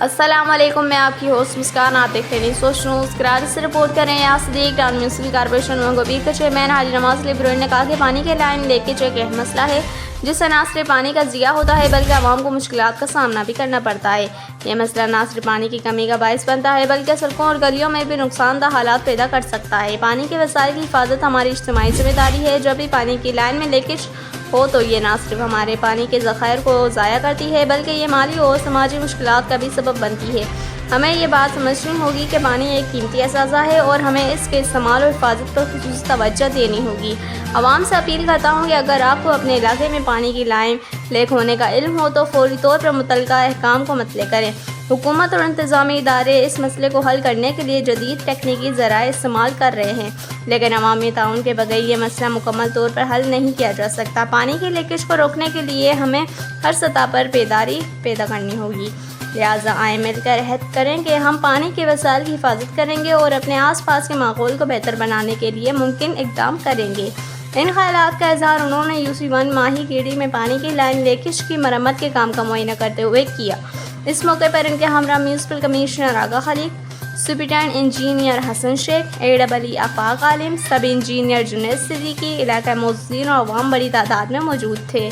अस्सलाम वालेकुम, मैं आपकी होस्ट मुस्कान। आप देख रहे हैं सोच न्यूज़। कराची से रिपोर्ट कर रहे हैं सदीक। टाउन म्यूनसिपल कॉर्पोरेशन मंगोबीर के चेयरमैन हाजी नवाज अली ब्रोइन ने कहा कि पानी के लाइन लीकेज एक अहम मसला है जिससे न सिर्फ पानी का ज़िया होता है बल्कि आवाम को मुश्किलात का सामना भी करना पड़ता है। यह मसला न सिर्फ पानी की कमी का बायस बनता है बल्कि सड़कों और गलियों में भी नुकसानदा हालात पैदा कर सकता है। पानी के वसाइल की हिफाजत हमारी इज्तिमाई जिम्मेदारी है। जब भी पानी की लाइन में लीकेज हो तो ये ना सिर्फ हमारे पानी के ज़खायर को ज़ाया करती है बल्कि ये माली और समाजी मुश्किलात का भी सबब बनती है। हमें ये बात समझनी होगी कि पानी एक कीमती असाज़ा है और हमें इसके इस्तेमाल और हिफाजत पर खुसूसी तवज्जो देनी होगी। आवाम से अपील करता हूँ कि अगर आपको अपने इलाके में पानी की लाइन लीक होने का इल्म हो तो फौरी तौर पर मुतल्लिका अहकाम को मतले करें। हुकूमत और इंतज़ामी इदारे इस मसले को हल करने के लिए जदीद तकनीकी ज़राए इस्तेमाल कर रहे हैं, लेकिन अवामी ताउन के बगैर ये मसला मुकम्मल तौर पर हल नहीं किया जा सकता। पानी की लीकेज को रोकने के लिए हमें हर सतह पर बेदारी पैदा करनी होगी। लिहाजा आए मिलकर अहद करें कि हम पानी के वसाइल की हिफाजत करेंगे और अपने आस पास के माहौल को बेहतर बनाने के लिए मुमकिन इक़दाम करेंगे। इन ख्यालात का इजहार उन्होंने UC1 माही कीड़ी में पानी की लाइन लीकेज की मरम्मत के काम का मुआयना करते हुए किया। इस मौके पर इनके हमरा municipal commissioner Aga Khaleeq, superintendent engineer Hasan Sheikh, AEE Afaq Alim, sub engineer Junaid Siddiqui, इलाका मोज़ीन और अवाम बड़ी तादाद में मौजूद थे।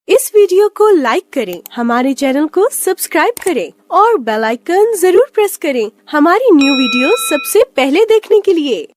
इस वीडियो को लाइक करें, हमारे चैनल को सब्सक्राइब करें और बेल आइकन जरूर प्रेस करें हमारी न्यू वीडियो सबसे पहले देखने के लिए।